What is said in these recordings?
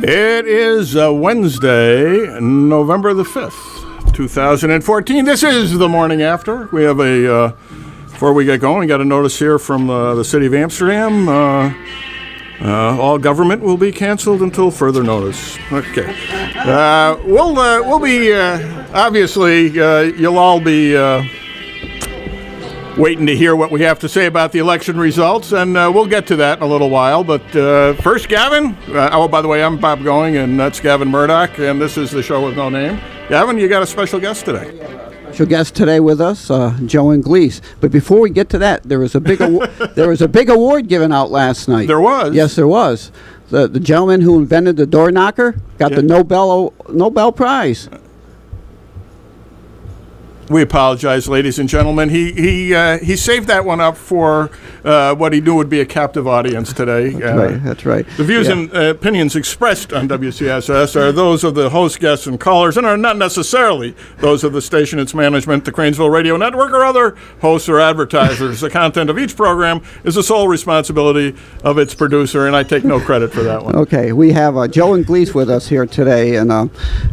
It is Wednesday, November the 5th, 2014. This is the morning after. We have before we get going, we got a notice here from the city of Amsterdam. All government will be canceled until further notice. Okay. We'll be, obviously, you'll all be waiting to hear what we have to say about the election results, and we'll get to that in a little while. But first, Gavin. By the way, I'm Bob Going, and that's Gavin Murdoch, and this is the show with no name. Gavin, you got a special guest today. Special guest today with us, Joe Inglis. But before we get to that, there was a big award given out last night. There was? Yes, there was. The gentleman who invented the door knocker got the Nobel Prize. We apologize, ladies and gentlemen. He saved that one up for what he knew would be a captive audience today. That's right. The views and opinions expressed on WCSS are those of the host, guests, and callers, and are not necessarily those of the station, its management, the Cranesville Radio Network, or other hosts or advertisers. The content of each program is the sole responsibility of its producer, and I take no credit for that one. Okay, we have Joe Inglis with us here today, and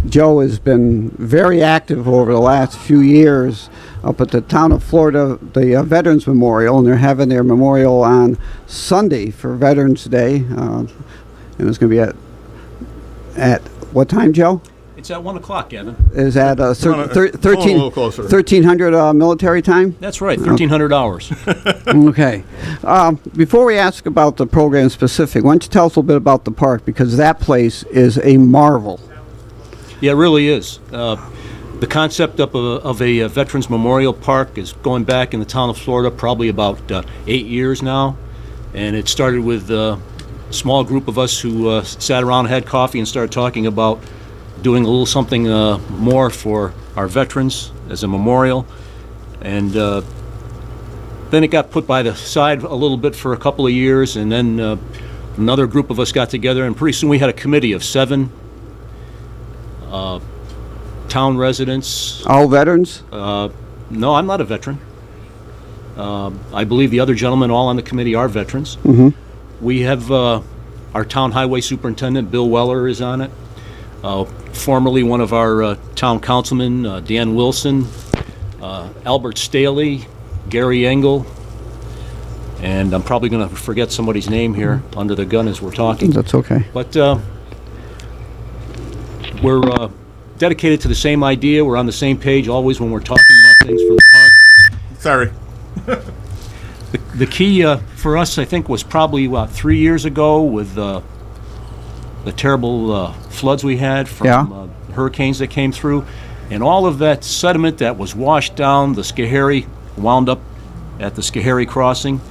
Joe has been very active over the last few years up at the town of Florida, the Veterans Memorial, and they're having their memorial on Sunday for Veterans Day, and it's going to be at what time, Joe? It's at 1 o'clock, Gavin. Is that 1300 military time? That's right, 1,300 hours. Okay. Before we ask about the program specific, why don't you tell us a little bit about the park, because that place is a marvel. Yeah, it really is. The concept of a Veterans Memorial Park is going back in the town of Florida probably about 8 years now. And it started with a small group of us who sat around, had coffee, and started talking about doing a little something more for our veterans as a memorial. And then it got put by the side a little bit for a couple of years, and then another group of us got together, and pretty soon we had a committee of 7 town residents. All veterans? No, I'm not a veteran. I believe the other gentlemen all on the committee are veterans. Mm-hmm. We have our town highway superintendent, Bill Weller, is on it. Formerly one of our town councilmen, Dan Wilson, Albert Staley, Gary Engel, and I'm probably going to forget somebody's name here under the gun as we're talking. That's okay. But we're dedicated to the same idea. We're on the same page always when we're talking about things for the park. Sorry. The key for us, I think, was probably about 3 years ago with the terrible floods we had from hurricanes that came through. And all of that sediment that was washed down the Schoharie wound up at the Schoharie crossing.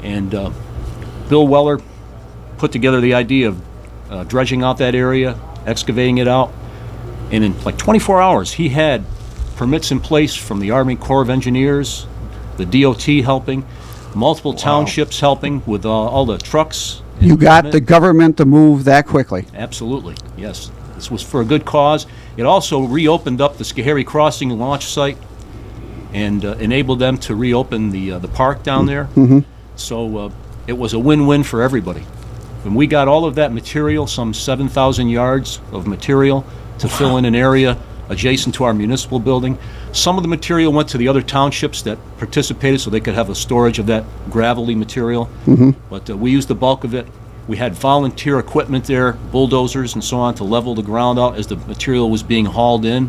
And Bill Weller put together the idea of dredging out that area, excavating it out. And in like 24 hours, he had permits in place from the Army Corps of Engineers, the DOT helping, multiple townships helping with all the trucks. You got the government to move that quickly. Absolutely, yes. This was for a good cause. It also reopened up the Schoharie Crossing launch site and enabled them to reopen the park down there. Mm-hmm. So it was a win-win for everybody. When we got all of that material, some 7,000 yards of material, to fill in an area adjacent to our municipal building. Some of the material went to the other townships that participated so they could have a storage of that gravelly material. Mm-hmm. But we used the bulk of it. We had volunteer equipment there, bulldozers and so on, to level the ground out as the material was being hauled in.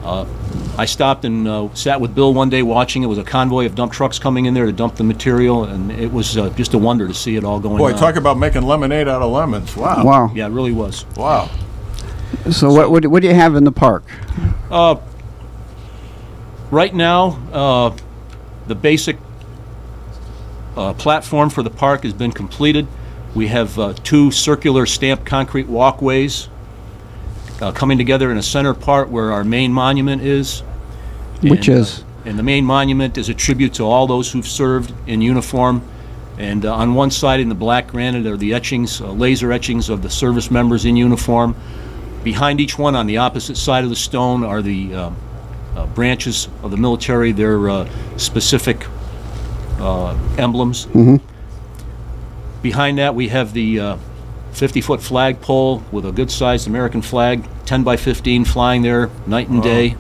I stopped and sat with Bill one day watching. It was a convoy of dump trucks coming in there to dump the material, and it was just a wonder to see it all going on. Boy, talk about making lemonade out of lemons. Wow. Wow. Yeah, it really was. Wow. So what do you have in the park? Right now, the basic platform for the park has been completed. We have 2 circular stamped concrete walkways coming together in a center part where our main monument is. Which is? And the main monument is a tribute to all those who've served in uniform. And on one side in the black granite are the etchings, laser etchings of the service members in uniform. Behind each one on the opposite side of the stone are the branches of the military, their specific emblems. Behind that, we have the 50-foot flagpole with a good-sized American flag, 10 by 15, flying there night and day.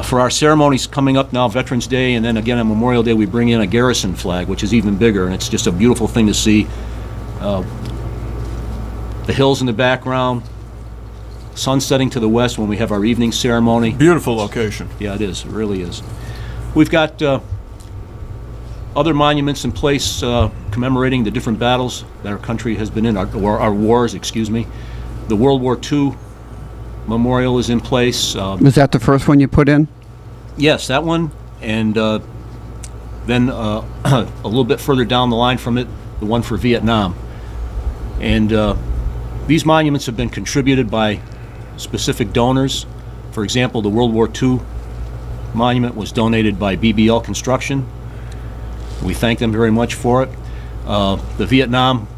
For our ceremonies coming up now, Veterans Day, and then again on Memorial Day, we bring in a garrison flag, which is even bigger, and it's just a beautiful thing to see. The hills in the background, sun setting to the west when we have our evening ceremony. Beautiful location. Yeah, it is. It really is. We've got other monuments in place commemorating the different battles that our country has been in, our wars, excuse me. The World War II memorial is in place. Was that the first one you put in? Yes, that one, and then a little bit further down the line from it, the one for Vietnam. And these monuments have been contributed by specific donors. For example, the World War II monument was donated by BBL Construction. We thank them very much for it. The Vietnam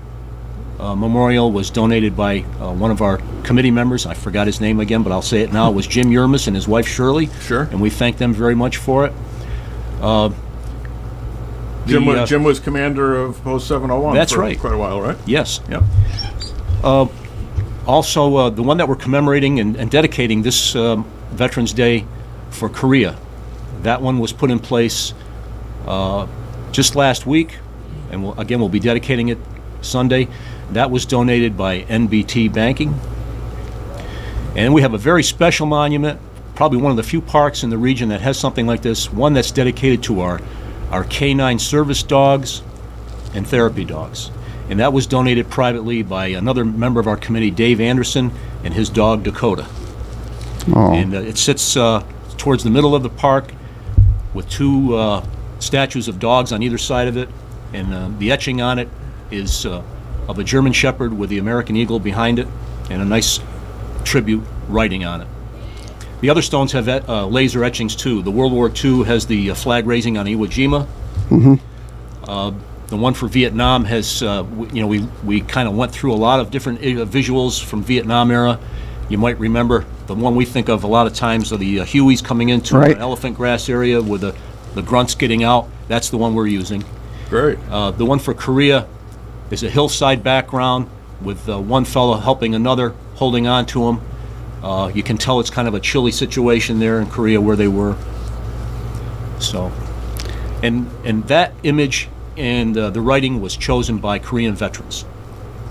memorial was donated by one of our committee members. I forgot his name again, but I'll say it now. It was Jim Yermis and his wife Shirley. Sure. And we thank them very much for it. Jim was commander of Post 701 That's for right. quite a while, right? Yes. Yep. Also, the one that we're commemorating and dedicating this Veterans Day for Korea, that one was put in place just last week, and we'll be dedicating it Sunday. That was donated by NBT Banking. And we have a very special monument, probably one of the few parks in the region that has something like this, one that's dedicated to our K9 service dogs and therapy dogs. And that was donated privately by another member of our committee, Dave Anderson, and his dog, Dakota. Oh. And it sits towards the middle of the park with two statues of dogs on either side of it. And the etching on it is of a German Shepherd with the American Eagle behind it, and a nice tribute writing on it. The other stones have laser etchings too. The World War II has the flag raising on Iwo Jima. The one for Vietnam has, we kind of went through a lot of different visuals from Vietnam era. You might remember the one we think of a lot of times are the Hueys coming into Right. an elephant grass area with the grunts getting out. That's the one we're using. Great. The one for Korea is a hillside background with one fellow helping another, holding on to him. You can tell it's kind of a chilly situation there in Korea where they were. So, and that image and the writing was chosen by Korean veterans.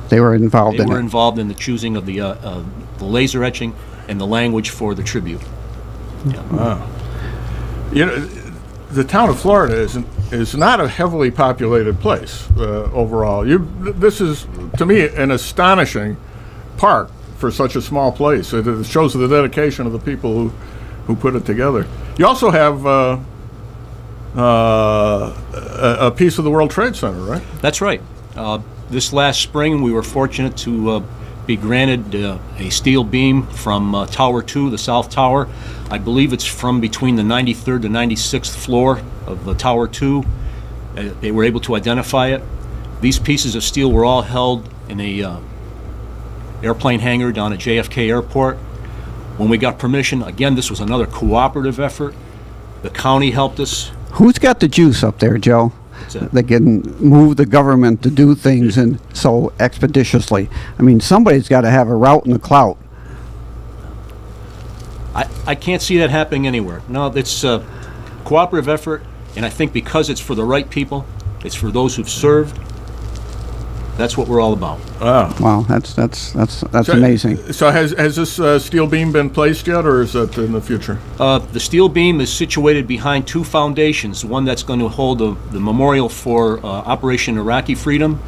They were involved They in were it. involved in the choosing of the laser etching and the language for the tribute. You know, the town of Florida is not a heavily populated place overall. This is, to me, an astonishing park for such a small place. It shows the dedication of the people who put it together. You also have a piece of the World Trade Center, right? That's right. This last spring, we were fortunate to be granted a steel beam from Tower 2, the South Tower. I believe it's from between the 93rd to 96th floor of the Tower 2. They were able to identify it. These pieces of steel were all held in a airplane hangar down at JFK Airport. When we got permission, again, this was another cooperative effort. The county helped us. Who's got the juice up there, Joe? that? That can move the government to do things and so expeditiously. I mean, somebody's got to have a route and a clout. I can't see that happening anywhere. No, it's a cooperative effort, and I think because it's for the right people, it's for those who've served. That's what we're all about. Wow. Wow, that's amazing. So has this steel beam been placed yet, or is that in the future? The steel beam is situated behind two foundations, one that's going to hold the memorial for Operation Iraqi Freedom,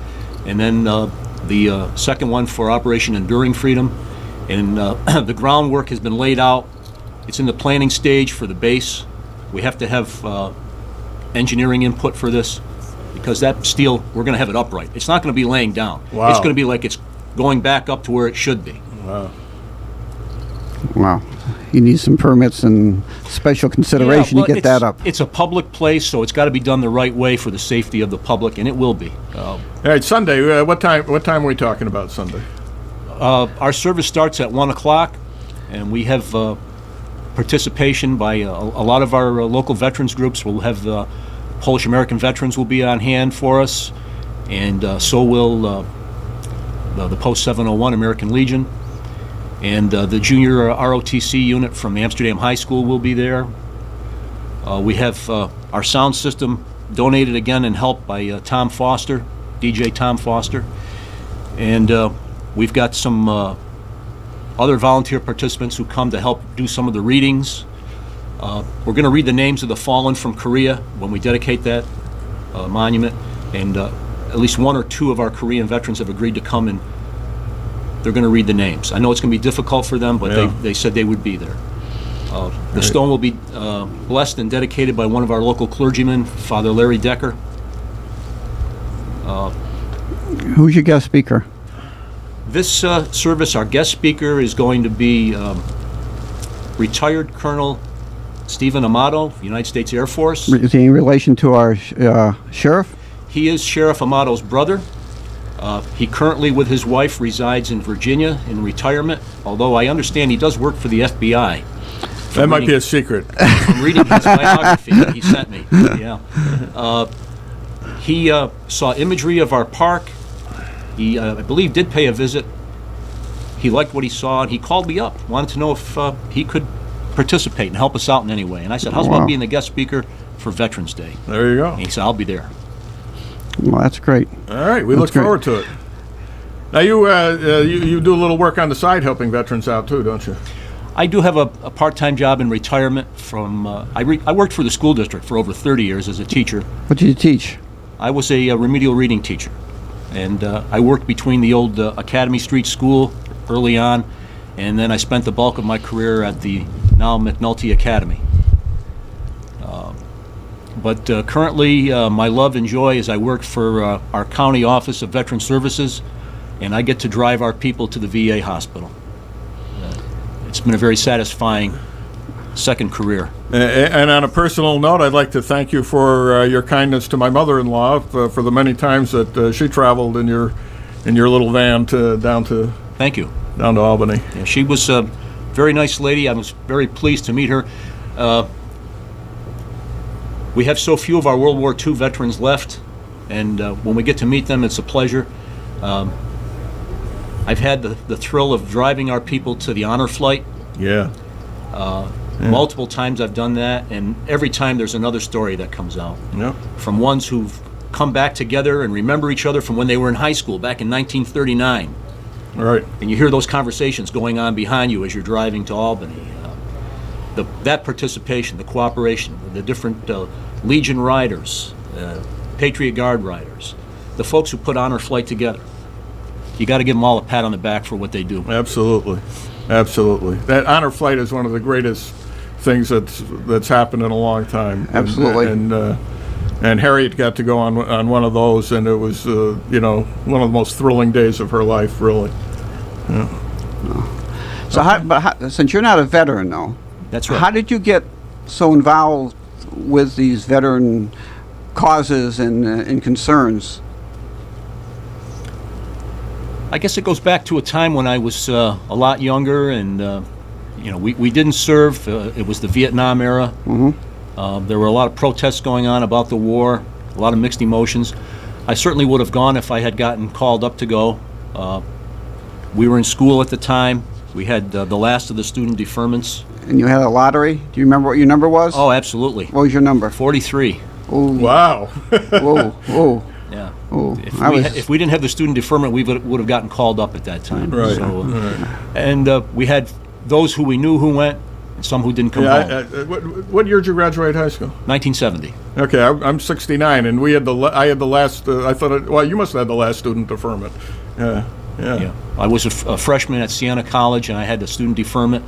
and then the second one for Operation Enduring Freedom. And the groundwork has been laid out. It's in the planning stage for the base. We have to have engineering input for this, because that steel, we're going to have it upright. It's not going to be laying down. Wow. It's going to be like it's going back up to where it should be. Wow. Wow. You need some permits and special consideration Yeah, well, to get that up. It's a public place, so it's got to be done the right way for the safety of the public, and it will be. All right, Sunday. What time are we talking about Sunday? Our service starts at 1 o'clock, and we have participation by a lot of our local veterans groups. We'll have Polish American veterans will be on hand for us, and so will the Post 701 American Legion, and the junior ROTC unit from Amsterdam High School will be there. We have our sound system donated again and helped by Tom Foster, DJ Tom Foster, and we've got some other volunteer participants who come to help do some of the readings. We're going to read the names of the fallen from Korea when we dedicate that monument, and at least one or two of our Korean veterans have agreed to come, and they're going to read the names. I know it's going to be difficult for them, but they said they would be there. The stone will be blessed and dedicated by one of our local clergymen, Father Larry Decker. Who's your guest speaker? This service, our guest speaker is going to be retired Colonel Stephen Amato, United States Air Force. Is he in relation to our sheriff? He is Sheriff Amato's brother. He currently, with his wife, resides in Virginia in retirement, although I understand he does work for the FBI. That might be a secret. From reading his biography that he sent me. Yeah. He saw imagery of our park. He, I believe, did pay a visit. He liked what he saw, and he called me up, wanted to know if he could participate and help us out in any way. And I said, how's about being the guest speaker for Veterans Day? There you go. And he said, I'll be there. Well, that's great. All right, we look forward to it. Now, you do a little work on the side helping veterans out, too, don't you? I do have a part-time job in retirement from, I worked for the school district for over 30 years as a teacher. What did you teach? I was a remedial reading teacher. And I worked between the old Academy Street School early on, and then I spent the bulk of my career at the now McNulty Academy. But currently, my love and joy is I work for our County Office of Veteran Services, and I get to drive our people to the VA hospital. It's been a very satisfying second career. And on a personal note, I'd like to thank you for your kindness to my mother-in-law for the many times that she traveled in your little van down to Thank you. Down to Albany. Yeah, she was a very nice lady. I was very pleased to meet her. We have so few of our World War II veterans left, and when we get to meet them, it's a pleasure. I've had the thrill of driving our people to the honor flight. Yeah. Multiple times I've done that, and every time there's another story that comes out. Yeah. From ones who've come back together and remember each other from when they were in high school back in 1939. Right. And you hear those conversations going on behind you as you're driving to Albany. That participation, the cooperation, the different Legion riders, Patriot Guard riders, the folks who put honor flight together. You got to give them all a pat on the back for what they do. Absolutely. Absolutely. That honor flight is one of the greatest things that's happened in a long time. Absolutely. And Harriet got to go on one of those, and it was one of the most thrilling days of her life, really. Yeah. So, since you're not a veteran, though, That's right. how did you get so involved with these veteran causes and concerns? I guess it goes back to a time when I was a lot younger, and we didn't serve. It was the Vietnam era. Mm-hmm. There were a lot of protests going on about the war, a lot of mixed emotions. I certainly would have gone if I had gotten called up to go. We were in school at the time. We had the last of the student deferments. And you had a lottery? Do you remember what your number was? Oh, absolutely. What was your number? 43. Ooh. Wow. Whoa, whoa. Yeah. Ooh. If we didn't have the student deferment, we would have gotten called up at that time. Right. So, Right. And we had those who we knew who went, and some who didn't come home. What year did you graduate high school? 1970. Okay, I'm 69, and I had the last. I thought, well, you must have had the last student deferment. Yeah. Yeah. I was a freshman at Siena College, and I had the student deferment.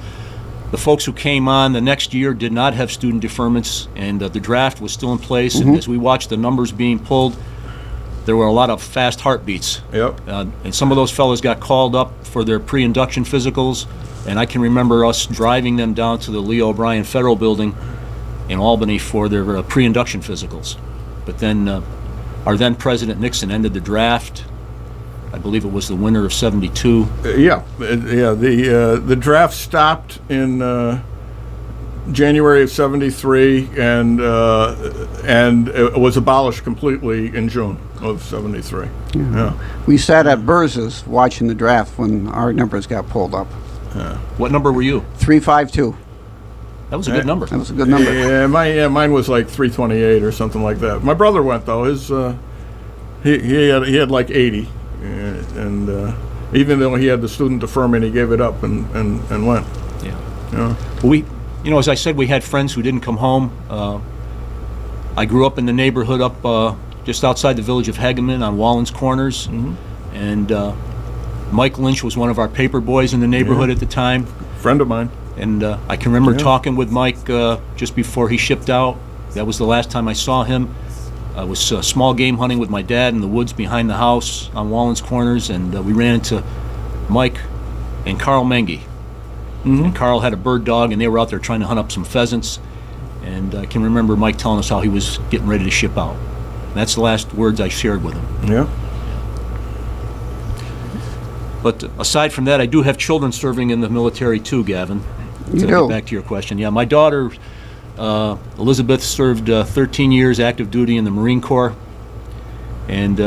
The folks who came on the next year did not have student deferments, and the draft was still in place. Mm-hmm. And as we watched the numbers being pulled, there were a lot of fast heartbeats. Yep. And some of those fellows got called up for their pre-induction physicals, and I can remember us driving them down to the Leo O'Brien Federal Building in Albany for their pre-induction physicals. But then our then President Nixon ended the draft. I believe it was the winter of '72. Yeah. The draft stopped in January of '73, and it was abolished completely in June of '73. Yeah. We sat at Burz's watching the draft when our numbers got pulled up. What number were you? 352. That was a good number. That was a good number. Yeah, mine was like 328 or something like that. My brother went though. His he had like 80, and even though he had the student deferment, he gave it up and went. Yeah. Yeah. We, as I said, we had friends who didn't come home. I grew up in the neighborhood up just outside the village of Hegeman on Wallens Corners, and Mike Lynch was one of our paper boys in the neighborhood at the time. Friend of mine. And I can remember talking with Mike just before he shipped out. That was the last time I saw him. I was small game hunting with my dad in the woods behind the house on Wallens Corners, and we ran into Mike and Carl Mengi. And Carl had a bird dog, and they were out there trying to hunt up some pheasants. And I can remember Mike telling us how he was getting ready to ship out. And that's the last words I shared with him. Yeah. But aside from that, I do have children serving in the military too, Gavin. You To do? get back to your question. Yeah, my daughter, Elizabeth, served 13 years active duty in the Marine Corps. And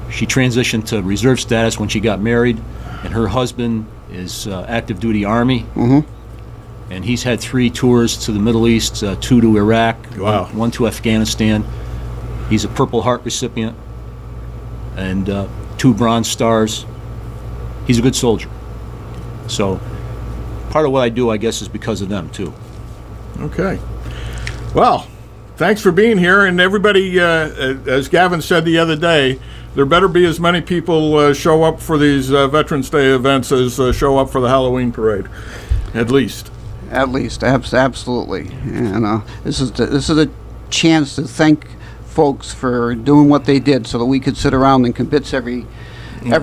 she transitioned to reserve status when she got married. And her husband is active duty Army. And he's had 3 tours to the Middle East, 2 to Iraq, Wow. 1 to Afghanistan. He's a Purple Heart recipient and 2 Bronze Stars. He's a good soldier. So part of what I do, I guess, is because of them, too. Okay. Well, thanks for being here. And everybody, as Gavin said the other day, there better be as many people show up for these Veterans Day events as show up for the Halloween parade, at least. At least, absolutely. And this is a chance to thank folks for doing what they did, so that we could sit around and kibitz every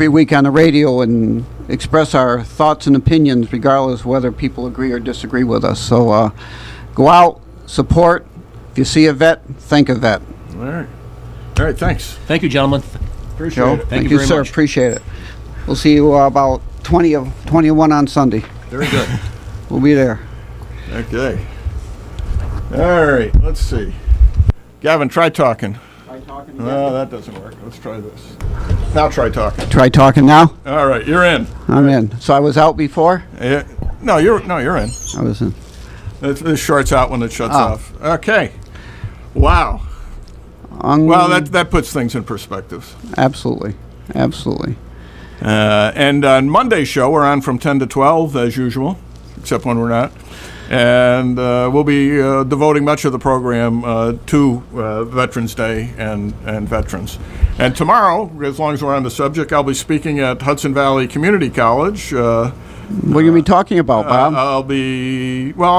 week on the radio and express our thoughts and opinions, regardless whether people agree or disagree with us. So go out, support. If you see a vet, thank a vet. All right. All right, thanks. Thank you, gentlemen. Appreciate Joe, it. Thank you very sir. much. Appreciate it. We'll see you about 21 on Sunday. Very good. We'll be there. Okay. All right, let's see. Gavin, try talking. No, that doesn't work. Let's try this. Now try talking. Try talking now. All right, you're in. I'm in. So I was out before. No, you're in. I was in. This shorts out when it shuts off. Okay. Wow. On, Well, that puts things in perspective. absolutely. And on Monday's show, we're on from 10 to 12, as usual, except when we're not. And we'll be devoting much of the program to Veterans Day and veterans. And tomorrow, as long as we're on the subject, I'll be speaking at Hudson Valley Community College. What are you going to be talking about, Bob? I'll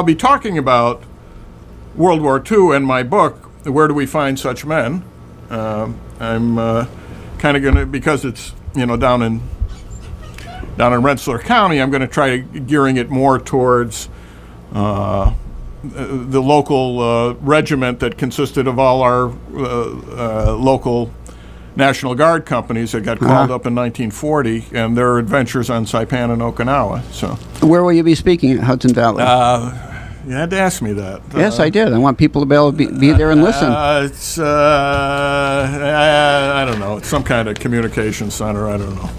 be talking about World War II and my book, Where Do We Find Such Men? I'm kind of going to, because it's down in Rensselaer County, I'm going to try gearing it more towards the local regiment that consisted of all our local National Guard companies that got called up in 1940 and their adventures on Saipan and Okinawa. So, Where will you be speaking at Hudson Valley? you had to ask me that. Yes, I did. I want people to be able to be there and listen. It's I don't know. It's some kind of communication center. I don't know.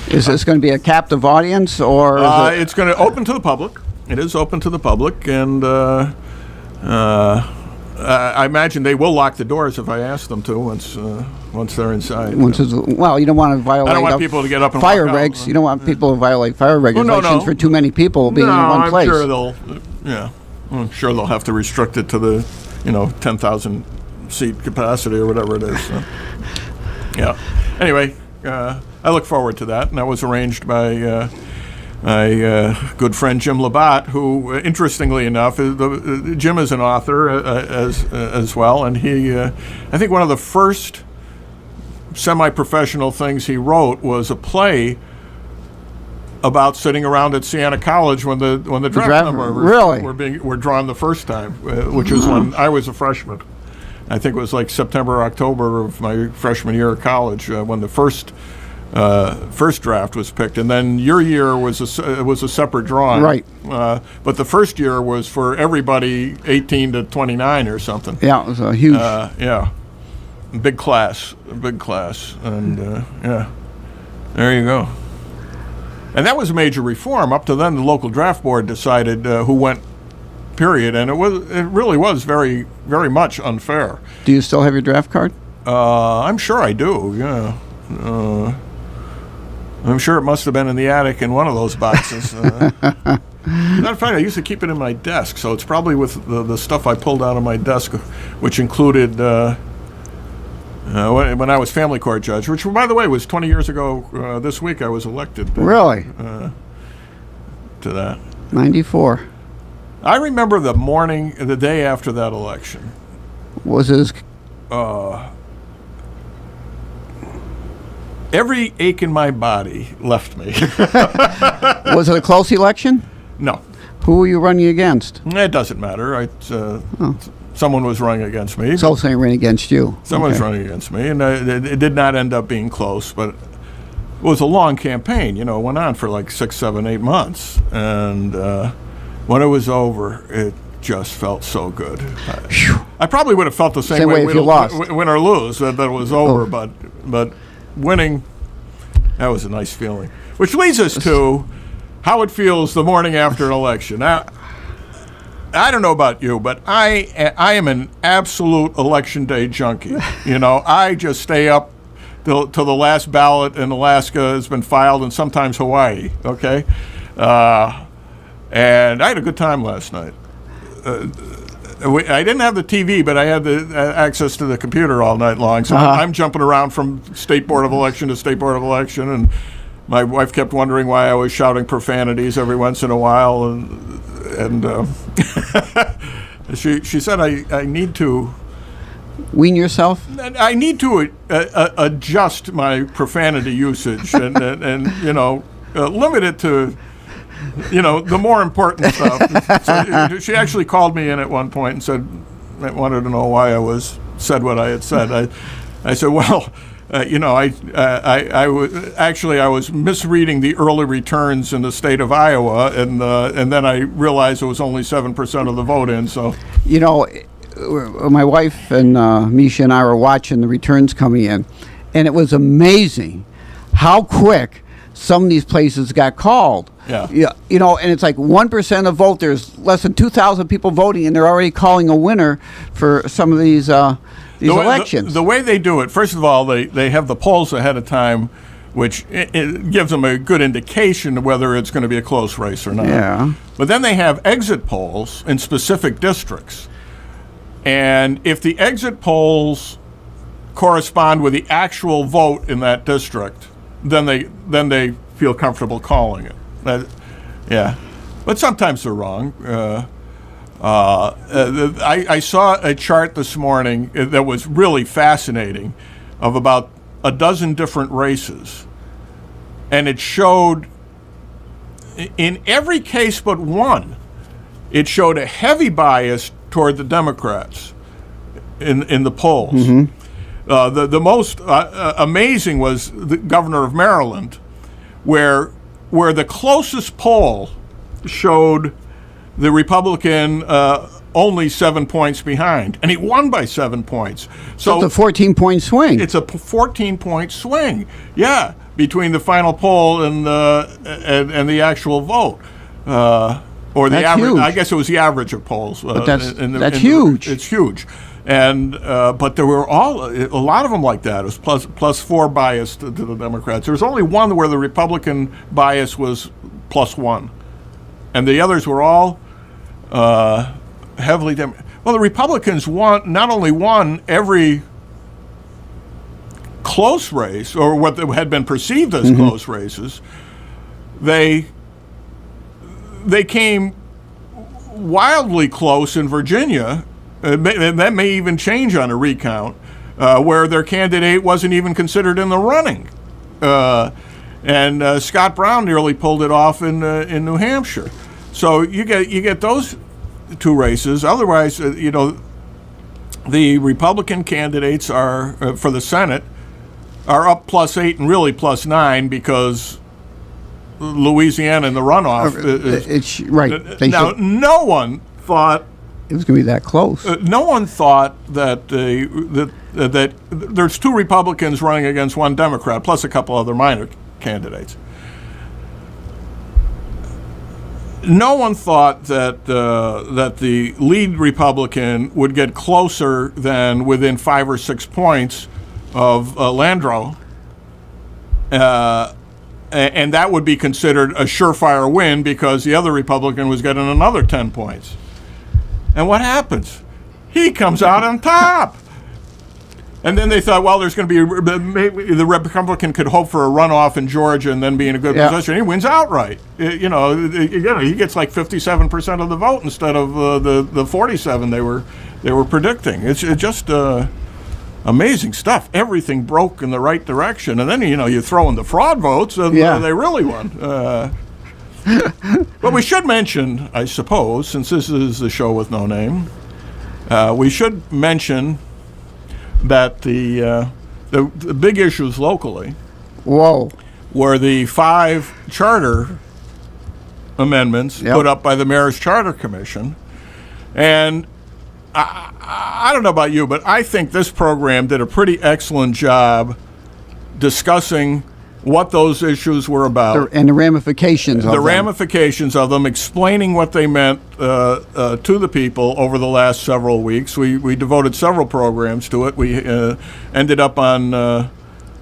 Is this going to be a captive audience, or is it? It's going to open to the public. It is open to the public, and I imagine they will lock the doors if I ask them to once they're inside. Well, you don't want to violate. I don't want people to get up and fire walk out. regs. You don't want people to violate fire regulations no. for too many people being in one place. I'm sure they'll have to restrict it to the 10,000 seat capacity or whatever it is. So. Yeah. Anyway, I look forward to that, and that was arranged by my good friend Jim Labatt, who, interestingly enough, Jim is an author as well, and he, I think one of the first semi-professional things he wrote was a play about sitting around at Siena College when the draft numbers really? were drawn the first time, which was when I was a freshman. I think it was like September, October of my freshman year of college when the first first draft was picked, and then your year was a separate drawing. Right. But the first year was for everybody 18 to 29 or something. Yeah, it was a huge. Yeah. Big class, and yeah, there you go. And that was a major reform. Up to then, the local draft board decided who went, period, and it really was very, very much unfair. Do you still have your draft card? I'm sure I do. Yeah. I'm sure it must have been in the attic in one of those boxes. Matter of fact, I used to keep it in my desk, so it's probably with the stuff I pulled out of my desk, which included. When I was family court judge, which, by the way, was 20 years ago this week, I was elected. Really? To that. 94. I remember the day after that election. Was it Every ache in my body left me. was it a close election? No. Who were you running against? It doesn't matter. Someone was running against me. So saying ran against you. Someone was running against me, and it did not end up being close, but it was a long campaign. It went on for like 6, 7, 8 months, and when it was over, it just felt so good. I probably would have felt the same way if you lost. Win or lose, that it was over, but winning, that was a nice feeling. Which leads us to how it feels the morning after an election. Now, I don't know about you, but I am an absolute election day junkie. I just stay up till the last ballot in Alaska has been filed, and sometimes Hawaii. Okay, and I had a good time last night. I didn't have the TV, but I had the access to the computer all night long. So I'm jumping around from state board of election to state board of election, and my wife kept wondering why I was shouting profanities every once in a while, and she said I need to wean yourself. I need to adjust my profanity usage and limit it to the more important stuff. So she actually called me in at one point and said I wanted to know why I said what I had said. I said, well. I was misreading the early returns in the state of Iowa, and then I realized it was only 7% of the vote in. So, my wife and Misha and I were watching the returns coming in, and it was amazing how quick some of these places got called. Yeah. And it's like 1% of vote. There's less than 2,000 people voting, and they're already calling a winner for some of these. Elections. The way they do it, first of all, they have the polls ahead of time, which it gives them a good indication of whether it's going to be a close race or not. Yeah. But then they have exit polls in specific districts. And if the exit polls correspond with the actual vote in that district, then they feel comfortable calling it. Yeah. But sometimes they're wrong. I saw a chart this morning that was really fascinating of about a dozen different races. And it showed, in every case but one, it showed a heavy bias toward the Democrats in the polls. Mm-hmm. The most amazing was the governor of Maryland, where the closest poll showed the Republican only 7 points behind, and he won by 7 points. So it's a 14-point swing. It's a 14-point swing, yeah, between the final poll and the actual vote, or the average. Huge. I guess it was the average of polls. But that's huge. It's huge, and but there were a lot of them like that. It was plus 4 bias to the Democrats. There was only one where the Republican bias was +1. And the others were all heavily well, the Republicans not only won every close race, or what had been perceived as close races, they came wildly close in Virginia, and that may even change on a recount, where their candidate wasn't even considered in the running. And Scott Brown nearly pulled it off in New Hampshire. So you get those 2 races. Otherwise, the Republican candidates are for the Senate are up +8 and really +9 because Louisiana in the runoff is It's right. They now. should, No one thought. it was going to be that close. No one thought that that there's 2 Republicans running against 1 Democrat, plus a couple other minor candidates. No one thought that that the lead Republican would get closer than within 5 or 6 points of Landrieu, and that would be considered a surefire win because the other Republican was getting another 10 points. And what happens? He comes out on top. And then they thought, well, there's going to be maybe the Republican could hope for a runoff in Georgia and then be in a good position. He wins outright. He gets like 57% of the vote instead of the 47 they were predicting. It's just amazing stuff. Everything broke in the right direction, and then you throw in the fraud votes, and they really won. But we should mention, I suppose, since this is the show with no name, we should mention that the big issues locally were the 5 charter amendments put up by the Mayor's Charter Commission. And I don't know about you, but I think this program did a pretty excellent job discussing what those issues were about. And the ramifications of them. The ramifications of them, explaining what they meant to the people over the last several weeks. We devoted several programs to it. We ended up on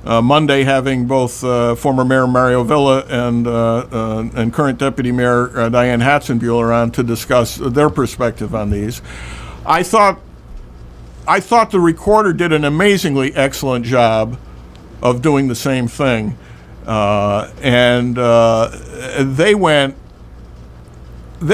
Monday having both former Mayor Mario Villa and current Deputy Mayor Diane Hatzenbuehler on to discuss their perspective on these. I thought the recorder did an amazingly excellent job of doing the same thing. They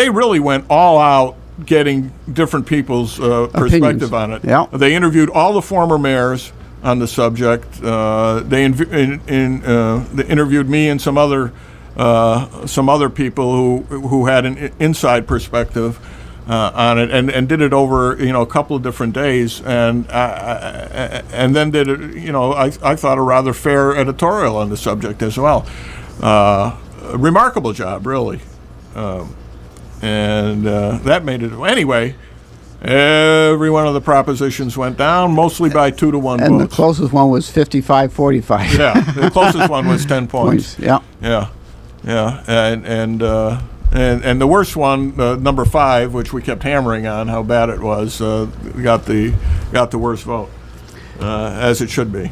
really went all out getting different people's perspective on it. Yeah. They interviewed all the former mayors on the subject. They interviewed me and some other people who had an inside perspective on it, and did it over a couple of different days, and then did I thought a rather fair editorial on the subject as well. A remarkable job, really, and that made it anyway. Every one of the propositions went down, mostly by 2 to 1 and votes. the closest one was 55-45. Yeah, the closest one was 10 points. Yeah. And the worst one, number 5, which we kept hammering on how bad it was, got the worst vote, as it should be.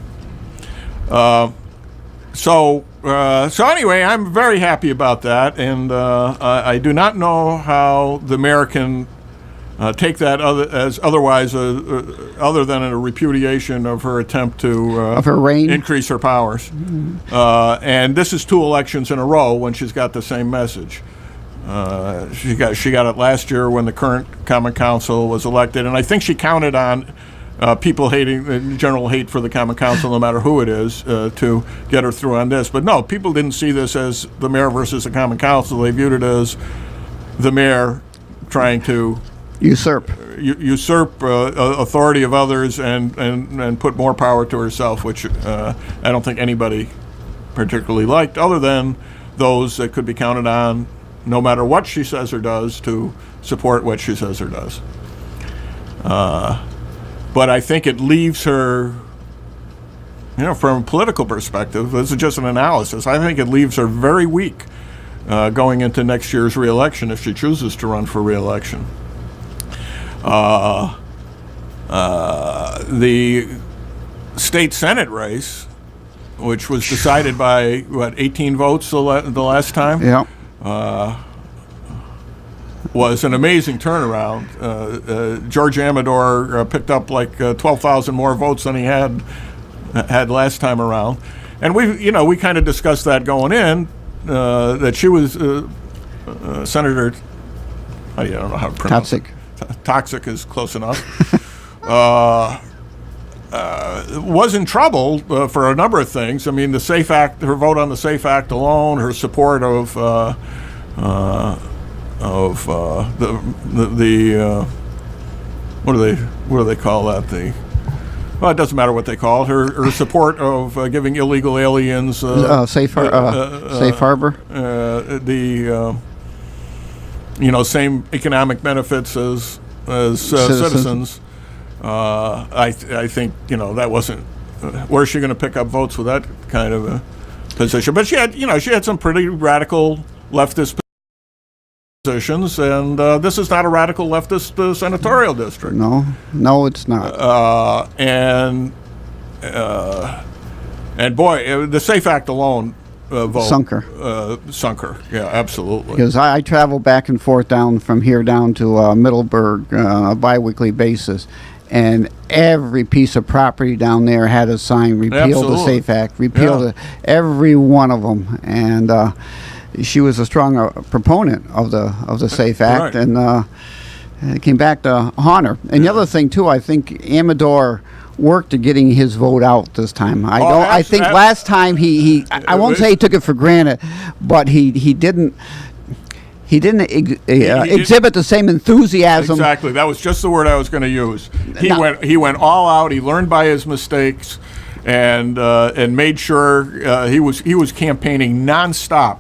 So anyway, I'm very happy about that, and I do not know how the mayor can take that other than a repudiation of her attempt to of her reign, increase her powers. And this is 2 elections in a row when she's got the same message. She got it last year when the current Common Council was elected, and I think she counted on people hating, general hate for the Common Council, no matter who it is, to get her through on this. But no, people didn't see this as the mayor versus the Common Council. They viewed it as the mayor trying to usurp authority of others and put more power to herself, which I don't think anybody particularly liked, other than those that could be counted on, no matter what she says or does, to support what she says or does. But I think it leaves her, from a political perspective, this is just an analysis, I think it leaves her very weak going into next year's re-election if she chooses to run for re-election. The state Senate race, which was decided by, 18 votes the last time? Yeah. Was an amazing turnaround. George Amador picked up like 12,000 more votes than he had last time around, and we kind of discussed that going in, that she was Senator. I don't know how to pronounce it. Toxic is close enough. Was in trouble for a number of things. I mean, the SAFE Act, her vote on the SAFE Act alone, her support of the what do they call that? well, it doesn't matter what they call it, her support of giving illegal aliens safe harbor. The same economic benefits as citizens. I think that wasn't. Where's she going to pick up votes with that kind of a position? But she had some pretty radical leftist positions, and this is not a radical leftist senatorial district. No, it's not. And boy, the SAFE Act alone vote sunk her. Yeah, absolutely. Because I travel back and forth from here down to Middleburg on a biweekly basis, and every piece of property down there had a sign, repeal the SAFE Act, every one of them, and she was a strong proponent of the SAFE Act, right. And it came back to haunt her. And the other thing too, I think Amador worked to getting his vote out this time. I think last time I won't say he took it for granted, but he didn't exhibit the same enthusiasm. Exactly. That was just the word I was going to use. He went all out. He learned by his mistakes, and made sure he was campaigning nonstop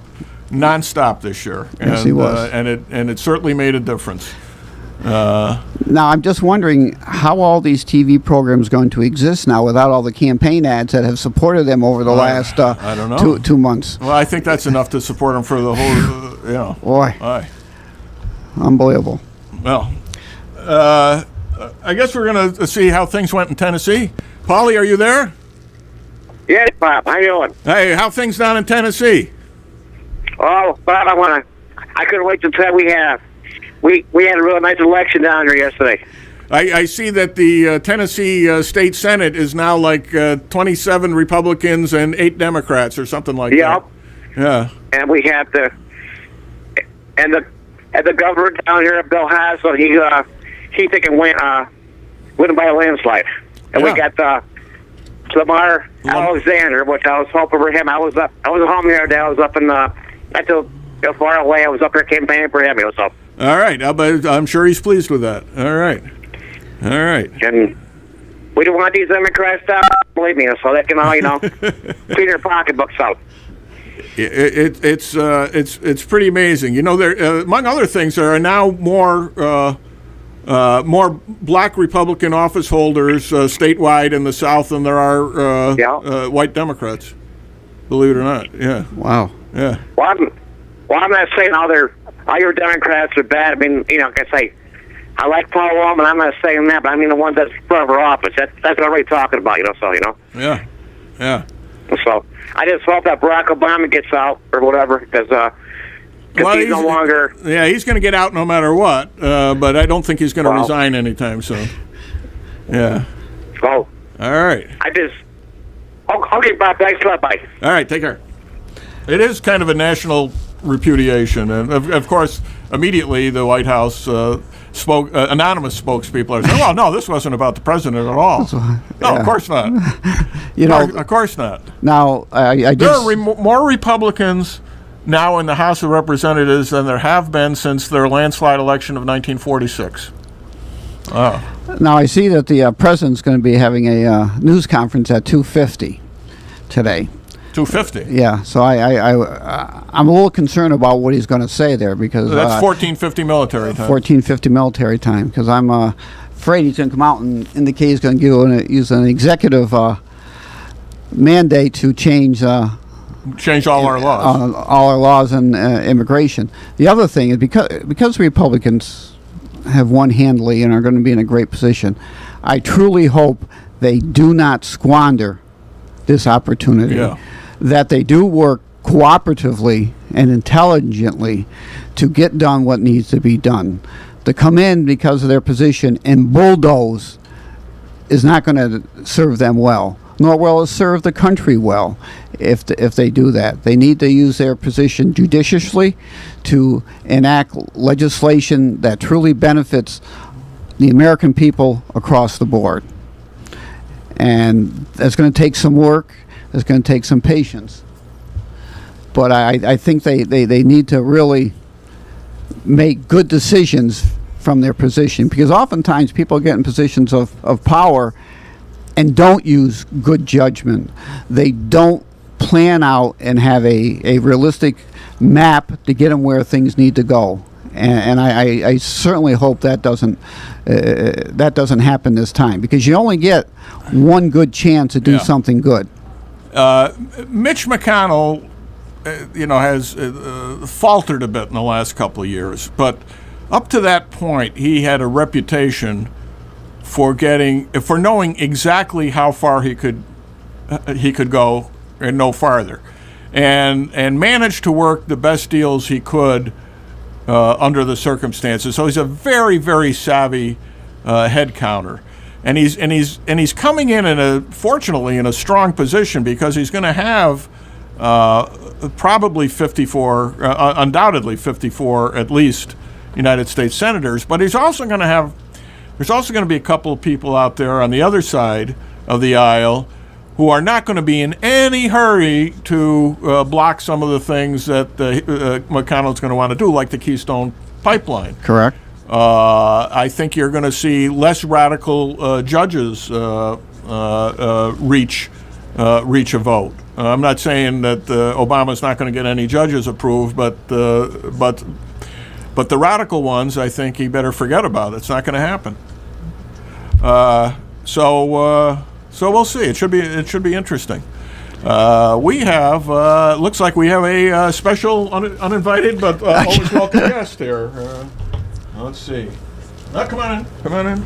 this year. Yes, he was. And it certainly made a difference. Now, I'm just wondering how all these TV programs going to exist now without all the campaign ads that have supported them over the last I don't know. 2 months. Well, I think that's enough to support them for the whole, Boy. Aye. Unbelievable. Well, I guess we're going to see how things went in Tennessee. Paulie, are you there? Yes, Bob. How you doing? Hey, how things down in Tennessee? Oh, Bob, I couldn't wait to tell we had a real nice election down there yesterday. I see that the Tennessee State Senate is now like 27 Republicans and 8 Democrats or something like that. Yeah. And we have the governor down here, Bill Haslett. He think it went by a landslide. And we got Lamar Alexander, which I was hoping for him. I was at home the other day. I was up in not too far away. I was up there campaigning for him. So. All right, but I'm sure he's pleased with that. All right. And we don't want these Democrats to believe me, so they can all clean their pocketbooks out. It's pretty amazing. There among other things, there are now more black Republican office holders statewide in the South than there are white Democrats. Believe it or not. Yeah. Wow. Yeah. Well, I'm not saying all your Democrats are bad. I mean, like I say, I like Paul Wallman. I'm not saying that, but I mean the ones that's front of our office. That's what I'm already talking about. Yeah. Yeah. So I just hope that Barack Obama gets out or whatever, because he's no longer. Yeah, he's going to get out no matter what. But I don't think he's going to resign anytime soon. Yeah. Oh. All right. Okay, Bob. Thanks a lot. Bye. All right. Take care. It is kind of a national repudiation, and of course, immediately the White House anonymous spokespeople are saying, "Well, no, this wasn't about the president at all." No, of course not. Of course not. Now, there are more Republicans now in the House of Representatives than there have been since their landslide election of 1946. Oh. Now, I see that the president's going to be having a news conference at 2:50 today. 2:50. Yeah, so I'm a little concerned about what he's going to say there, because that's 14:50 military time. 14:50 military time, because I'm afraid he's going to come out and indicate he's going to use an executive mandate to change all our laws. All our laws and immigration. The other thing is because Republicans have won handily and are going to be in a great position, I truly hope they do not squander this opportunity. Yeah. That they do work cooperatively and intelligently to get done what needs to be done. To come in because of their position and bulldoze is not going to serve them well, nor will it serve the country well if they do that. They need to use their position judiciously to enact legislation that truly benefits the American people across the board. And that's going to take some work. It's going to take some patience. But I think they need to really make good decisions from their position, because oftentimes people get in positions of power and don't use good judgment. They don't plan out and have a realistic map to get them where things need to go. And I certainly hope that doesn't happen this time, because you only get one good chance to do something good. Mitch McConnell, has faltered a bit in the last couple of years, but up to that point, he had a reputation for knowing exactly how far he could go and no farther, and managed to work the best deals he could under the circumstances. So he's a very, very savvy head counter, and he's coming fortunately in a strong position, because he's going to have probably 54, undoubtedly 54 at least United States senators, but there's also going to be a couple of people out there on the other side of the aisle who are not going to be in any hurry to block some of the things that McConnell's going to want to do, like the Keystone Pipeline. Correct. I think you're going to see less radical judges reach a vote. I'm not saying that Obama's not going to get any judges approved, but the radical ones, I think he better forget about. It's not going to happen. So we'll see. It should be interesting. We have looks like we have a special uninvited but always welcome guest here. Let's see. Come on in.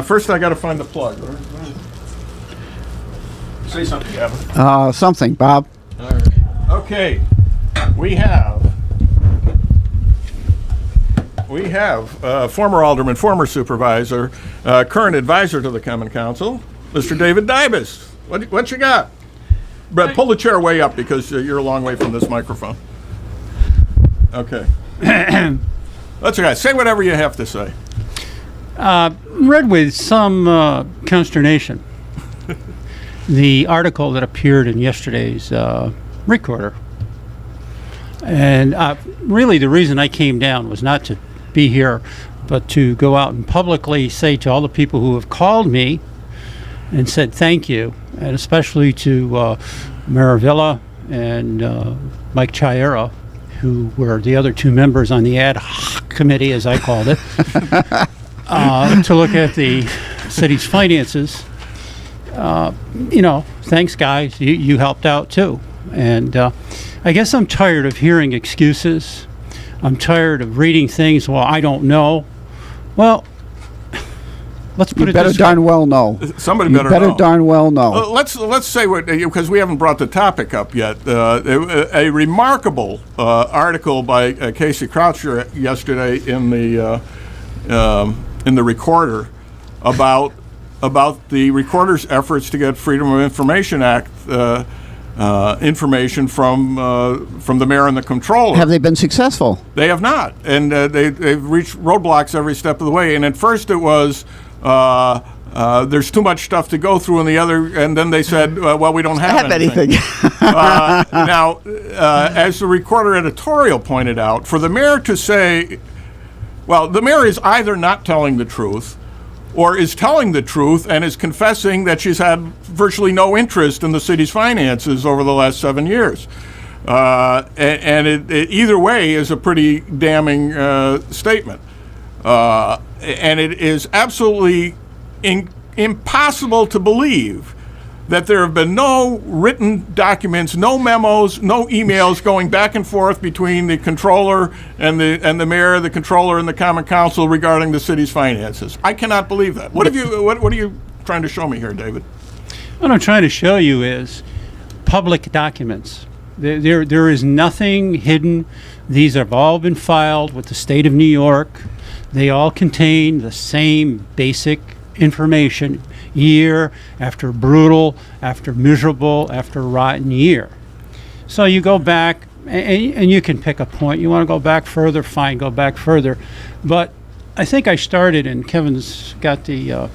First, I got to find the plug. Say something, Gavin. Something, Bob. All right. Okay. We have former alderman, former supervisor, current advisor to the Common Council, Mr. David Dybas. What you got? Brett, pull the chair way up, because you're a long way from this microphone. Okay. That's okay. Say whatever you have to say. Read with some consternation the article that appeared in yesterday's Recorder. And really the reason I came down was not to be here, but to go out and publicly say to all the people who have called me and said thank you, and especially to Maravilla and Mike Chiara, who were the other two members on the ad hoc committee, as I called it, to look at the city's finances. Thanks, guys. You helped out too. And I guess I'm tired of hearing excuses. I'm tired of reading things, well, I don't know. Well, let's put it this way. You better darn well know. Somebody you better know. Darn well know. Let's say what, because we haven't brought the topic up yet. A remarkable article by Casey Croucher yesterday in the Recorder about the Recorder's efforts to get Freedom of Information Act information from the mayor and the comptroller. Have they been successful? They have not, and they've reached roadblocks every step of the way. And at first it was there's too much stuff to go through, and then they said, well, we don't have anything. Now, as the Recorder editorial pointed out, for the mayor to say, well, the mayor is either not telling the truth, or is telling the truth and is confessing that she's had virtually no interest in the city's finances over the last 7 years. And it either way is a pretty damning statement. And it is absolutely impossible to believe that there have been no written documents, no memos, no emails going back and forth between the controller and the mayor, the controller, and the Common Council regarding the city's finances. I cannot believe that. What are you trying to show me here, David? What I'm trying to show you is public documents. There is nothing hidden. These have all been filed with the state of New York. They all contain the same basic information, year after brutal, after miserable, after rotten year. So you go back, and you can pick a point. You want to go back further, fine, go back further. But I think I started, and Kevin's got the,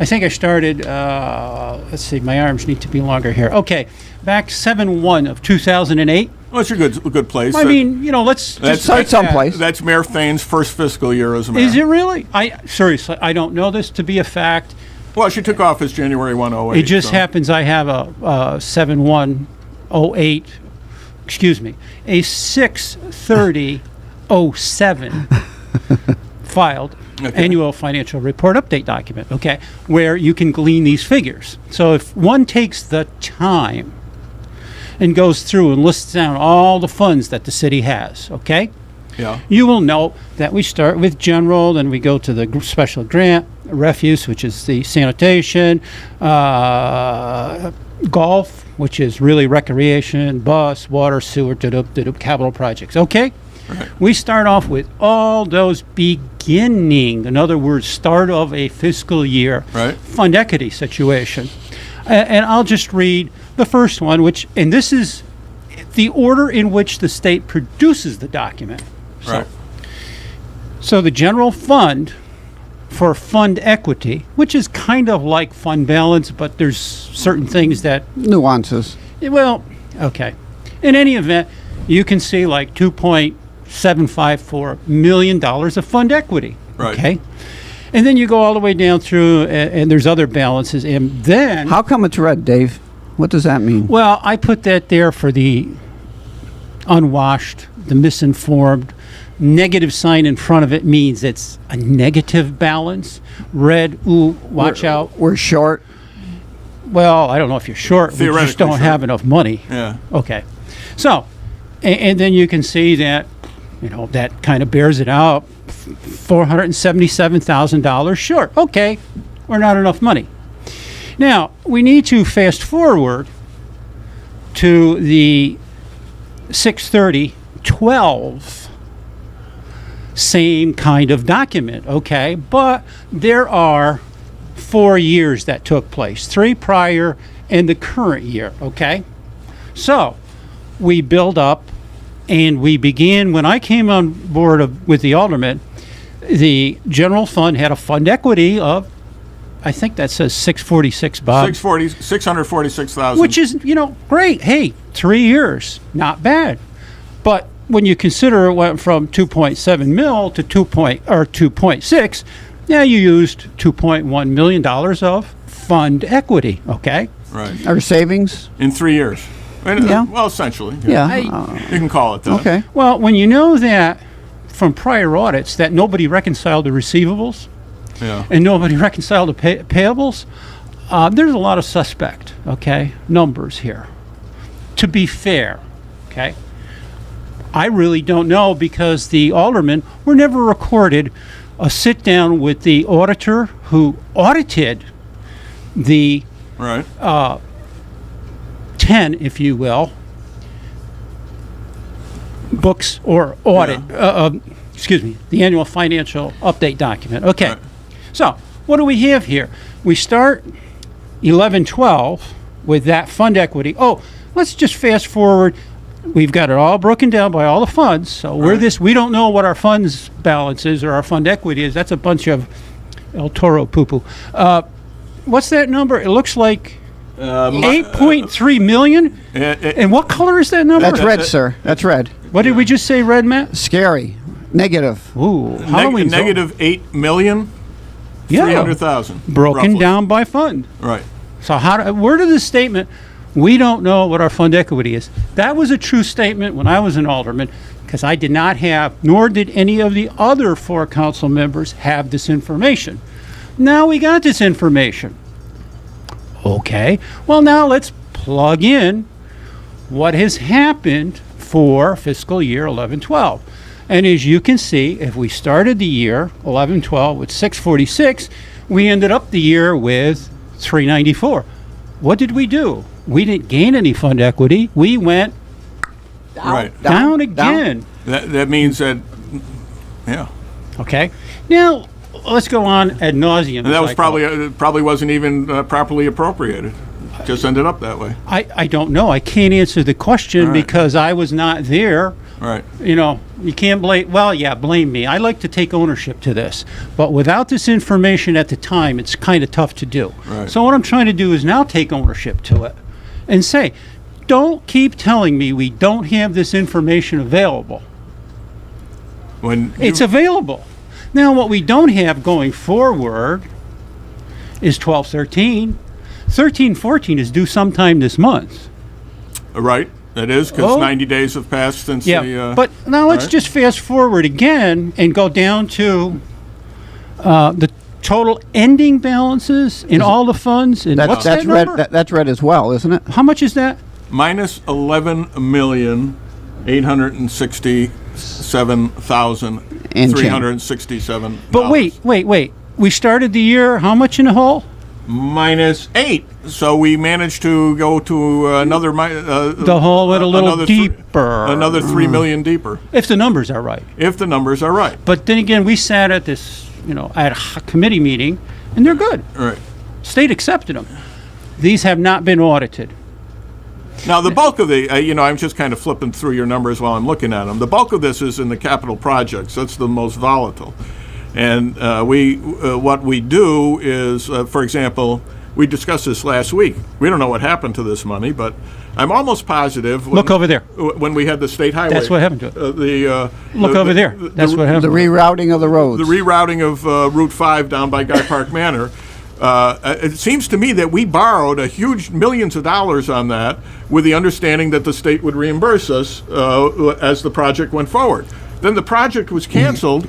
I think I started, let's see, my arms need to be longer here. Okay, back 7/1 of 2008. Well, that's a good place. I mean, let's just start someplace. That's Mayor Thane's first fiscal year as mayor. Is it really? Seriously, I don't know this to be a fact. Well, she took office January 1, 08. It just so- happens I have a 7/1/08, excuse me, a 6/30/07 filed Okay. annual financial report update document, okay, where you can glean these figures. So if one takes the time and goes through and lists down all the funds that the city has, okay, Yeah. you will note that we start with general, then we go to the special grant, refuse, which is the sanitation, golf, which is really recreation, bus, water, sewer, capital projects. Okay? We start off with all those beginning, in other words, start of a fiscal year Right. fund equity situation. And I'll just read the first one, and this is the order in which the state produces the document. Right. So the general fund for fund equity, which is kind of like fund balance, but there's certain things that, Nuances. well, okay. In any event, you can see like $2.754 million of fund equity. Right. Okay. And then you go all the way down through, and there's other balances. And then, How come it's red, Dave? What does that mean? well, I put that there for the unwashed, the misinformed. Negative sign in front of it means it's a negative balance. Red, ooh, watch out. We're short. Well, I don't know if you're short. We just Theoretically don't short. have enough money. Yeah. Okay. So, and then you can see that, that kind of bears it out. $477,000 short. Okay. We're not enough money. Now, we need to fast forward to the 6/30/12. Same kind of document, okay? But there are 4 years that took place, 3 prior and the current year, okay? So we build up and we began, when I came on board with the alderman, the general fund had a fund equity of, I think that says 646, Bob. 646,000. Which is, great. Hey, 3 years, not bad. But when you consider it went from 2.7 mil to 2.6, now you used $2.1 million of fund equity, okay? Right. Our savings? In 3 years. Yeah. Well, essentially. Yeah. You can call it that. Okay. Well, when you know that from prior audits that nobody reconciled the receivables Yeah. and nobody reconciled the payables, there's a lot of suspect, okay, numbers here. To be fair, okay? I really don't know because the aldermen were never recorded a sit down with the auditor who audited the Right. 10, if you will, books or audit, the annual financial update document. Okay. Right. So what do we have here? We start 11/12 with that fund equity. Oh, let's just fast forward. We've got it all broken down by all the funds. So we don't know what our funds balance is or our fund equity is. That's a bunch of El Toro poo-poo. What's that number? It looks like 8.3 million. And what color is that number? That's red, sir. That's red. What did we just say, red, Matt? Scary. Negative. Ooh, Halloween's negative 8,300,000. broken roughly. down by fund. Right. So where did this statement, we don't know what our fund equity is? That was a true statement when I was an alderman, because I did not have, nor did any of the other 4 council members have this information. Now we got this information. Okay, well now let's plug in what has happened for fiscal year 11/12. And as you can see, if we started the year 11/12 with 646, we ended up the year with 394. What did we do? We didn't gain any fund equity. We went Right. down again. That means that, yeah. Okay. Now let's go on ad nauseum. And that was probably wasn't even properly appropriated. Just ended up that way. I don't know. I can't answer the question All right. because I was not there. Right. You can't blame, blame me. I like to take ownership to this. But without this information at the time, it's kind of tough to do. Right. So what I'm trying to do is now take ownership to it and say, don't keep telling me we don't have this information available. When It's available. Now, what we don't have going forward is 12/13. 13/14 is due sometime this month. Right, it is, because Oh. 90 days have passed since Yeah, the... but now let's right. just fast forward again and go down to the total ending balances in all the funds. And what's That's that red. number? That's red as well, isn't it? How much is that? Minus 11,867,367. But wait. We started the year how much in the hole? Minus 8. So we managed to go to another... The hole went a little another deeper. Another 3 million deeper, If the numbers are right. if the numbers are right. But then again, we sat at this, at a committee meeting, and they're good. Right. State accepted them. These have not been audited. Now, the bulk of the, I'm just kind of flipping through your numbers while I'm looking at them. The bulk of this is in the capital projects. That's the most volatile. And what we do is, for example, we discussed this last week. We don't know what happened to this money, but I'm almost positive. Look over there. When we had the state highway. That's what happened to it. Look the- over there. That's what The happened. rerouting of the roads. The rerouting of Route 5 down by Guy Park Manor. It seems to me that we borrowed a huge millions of dollars on that with the understanding that the state would reimburse us as the project went forward. Then the project was canceled,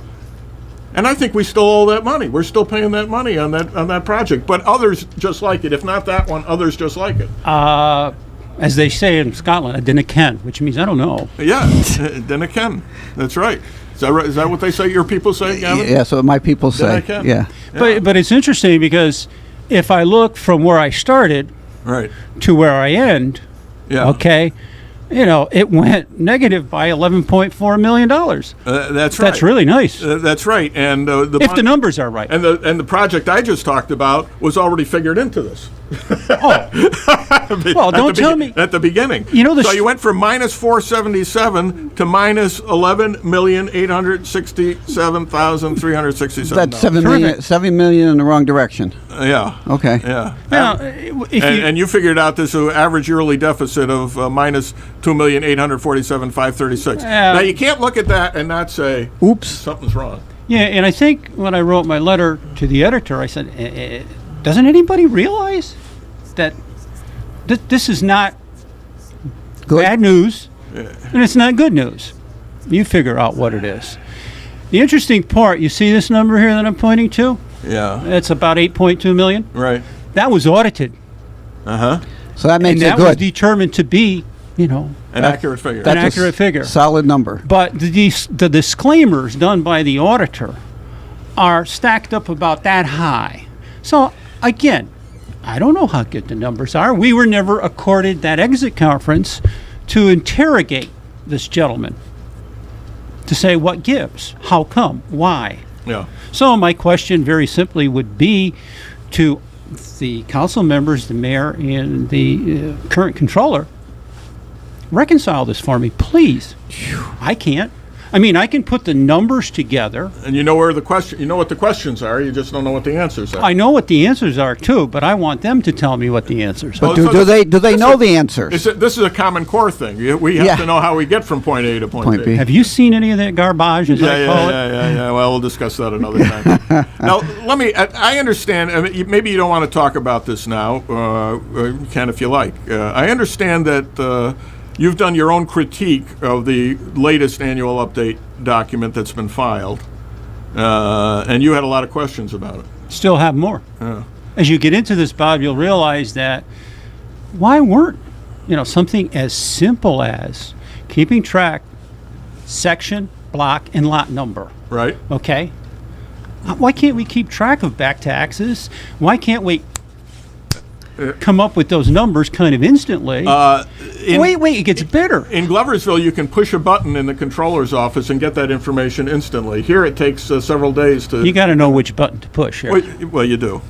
and I think we still owe that money. We're still paying that money on that project. But others just like it. If not that one, others just like it. As they say in Scotland, a dinna ken, which means I don't know. Yeah, then it can. That's right. Is that right? Is that what they say? Your people say, Gavin? Yeah, so my people say. I can. Yeah. But it's interesting because if I look from where I started Right. to where I end, Yeah. okay, it went negative by $11.4 million. That's right. That's really nice. That's right. And if the numbers are right. And the project I just talked about was already figured into this. Well, don't tell me. At the beginning. The so you went from minus 477 to minus 11,867,367. That's $7 million in the wrong direction. Yeah. Okay. Yeah. Now, if And you figured out this average yearly deficit of minus 2,847,536. Now you can't look at that and not say, Oops. something's wrong. yeah, and I think when I wrote my letter to the editor, I said, doesn't anybody realize that this is not Good. bad news, and it's not good news? You figure out what it is. The interesting part, you see this number here that I'm pointing to? Yeah. It's about 8.2 million. Right. That was audited, Uh-huh. So that and makes it that was good. determined to be, An accurate figure. an That's a accurate figure. Solid number. But the disclaimers done by the auditor are stacked up about that high. So again, I don't know how good the numbers are. We were never accorded that exit conference to interrogate this gentleman, to say what gives, how come, why. Yeah. So my question very simply would be to the council members, the mayor, and the current controller, reconcile this for me, please. I can't. I mean, I can put the numbers together. And you know what the questions are. You just don't know what the answers are. I know what the answers are too, but I want them to tell me what the answers are. Well, Do so they this know is- the answers? This is a common core thing. We have Yeah. to know how we get from point A to point B. Have you seen any of that garbage, as I call it? Yeah. Well, we'll discuss that another time. Now, I understand. I mean, maybe you don't want to talk about this now. You can if you like. I understand that you've done your own critique of the latest annual update document that's been filed, and you had a lot of questions about it. Still have more. As you get into this, Bob, you'll realize that why weren't, something as simple as keeping track, section, block, and lot number, Right? okay? Why can't we keep track of back taxes? Why can't we come up with those numbers kind of instantly? Wait, it gets better. In Gloversville, you can push a button in the controller's office and get that information instantly. Here, it takes several days to. You got to know which button to push here. Well, you do.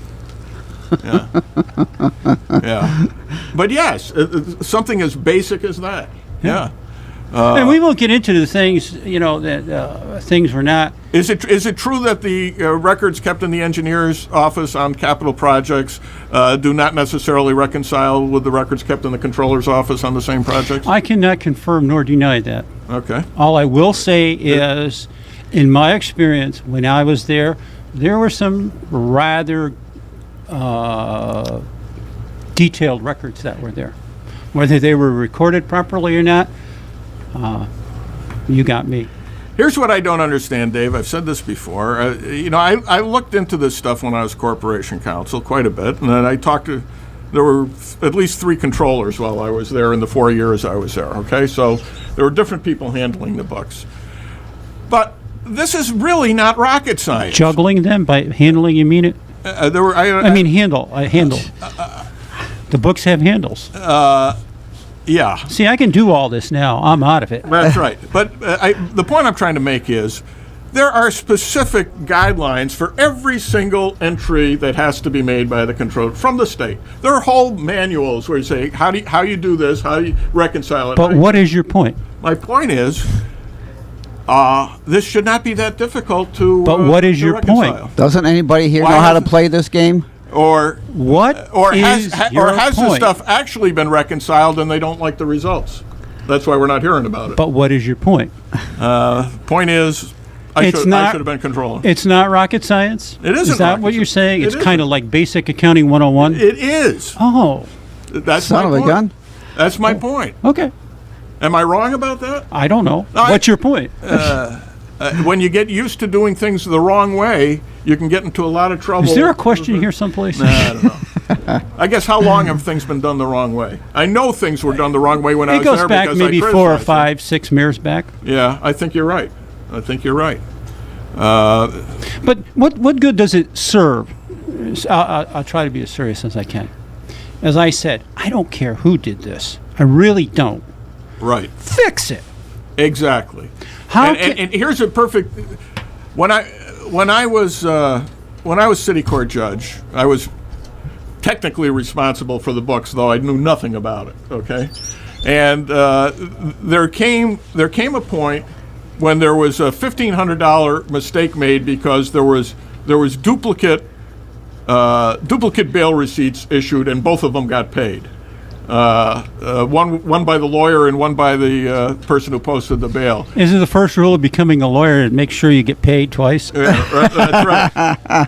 Yeah. Yeah. But yes, something as basic as that. Yeah. And we won't get into the things, that things were not. Is it true that the records kept in the engineer's office on capital projects do not necessarily reconcile with the records kept in the controller's office on the same projects? I cannot confirm nor deny that. Okay. All I will say is, in my experience, when I was there were some rather detailed records that were there. Whether they were recorded properly or not, you got me. Here's what I don't understand, Dave. I've said this before. I looked into this stuff when I was corporation counsel quite a bit, and then I talked to. There were at least 3 controllers while I was there in the 4 years I was there. Okay, so there were different people handling the books, but this is really not rocket science. Juggling them by handling, you mean it? There were. Handle. The books have handles. Yeah. See, I can do all this now. I'm out of it. That's right. But the point I'm trying to make is there are specific guidelines for every single entry that has to be made by the controller from the state. There are whole manuals where you say how you do this, how you reconcile it. But what is your point? My point is this should not be that difficult to But what is to your reconcile. point? Doesn't anybody here Why know how to hasn't- play this game? Or has the point? stuff actually been reconciled and they don't like the results? That's why we're not hearing about it. But what is your point? Point is, I should have been controlling. It's not rocket science? It isn't Is that rocket what you're science. saying? It It's isn't. kind of like basic accounting 101? It is. Oh, That's Son my of a point. gun. That's my point. okay. Am I wrong about that? I don't know. No, What's your point? When you get used to doing things the wrong way, you can get into a lot of trouble. Is there a question here someplace? I don't know. I guess how long have things been done the wrong way? I know things were done the wrong way when I It was goes there back because maybe I 4 or criticized 5, 6 mirrors back. it. Yeah, I think you're right. But what good does it serve? I'll try to be as serious as I can. As I said, I don't care who did this. I really don't. Right. Fix it. Exactly. How And here's a perfect. When I was city court judge, I was technically responsible for the books, though I knew nothing about it. Okay, and there came a point when there was a $1,500 mistake made because there was duplicate bail receipts issued, and both of them got paid. One by the lawyer and one by the person who posted the bail. Isn't the first rule of becoming a lawyer to make sure you get paid twice? That's right.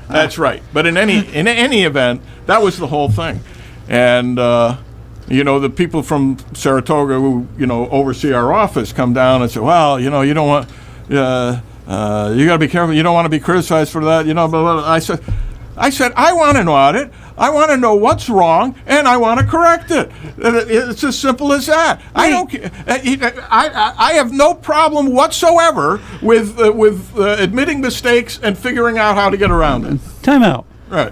That's right. But in any event, that was the whole thing, and the people from Saratoga who oversee our office come down and say, well, you don't want, you got to be careful. You don't want to be criticized for that. Blah, blah, blah. I said, I want an audit. I want to know what's wrong, and I want to correct it. It's as simple as that. I don't. I have no problem whatsoever with admitting mistakes and figuring out how to get around it. Time out. Right.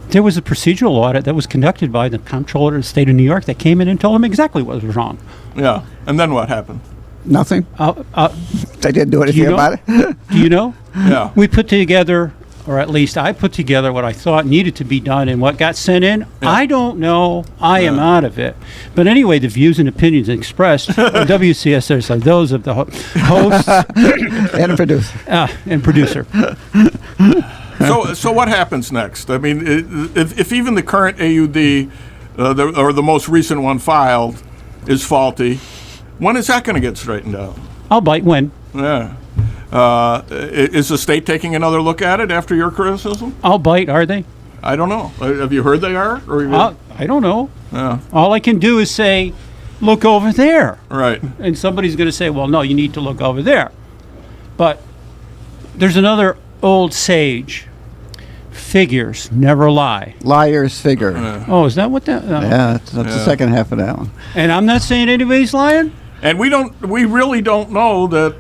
There was a procedural audit that was conducted by the comptroller of the state of New York that came in and told him exactly what was wrong. Yeah. And then what happened? Nothing. They didn't do anything about it. Do you know? Yeah. We put together, or at least I put together what I thought needed to be done, and what got sent in, I don't know. I am out of it. But anyway, the views and opinions expressed on WCSS are those of the host And a producer. and producer. So what happens next? I mean, if even the current AUD or the most recent one filed is faulty, when is that going to get straightened out? I'll bite when. Yeah. Is the state taking another look at it after your criticism? I'll bite, are they? I don't know. Have you heard they are? Or I don't know. Yeah. All I can do is say, look over there. Right. And somebody's going to say, well, no, you need to look over there. But there's another old sage. Figures never lie. Liars figure. Oh, is that what that? Yeah, that's the second half of that one. And I'm not saying anybody's lying. And we really don't know that.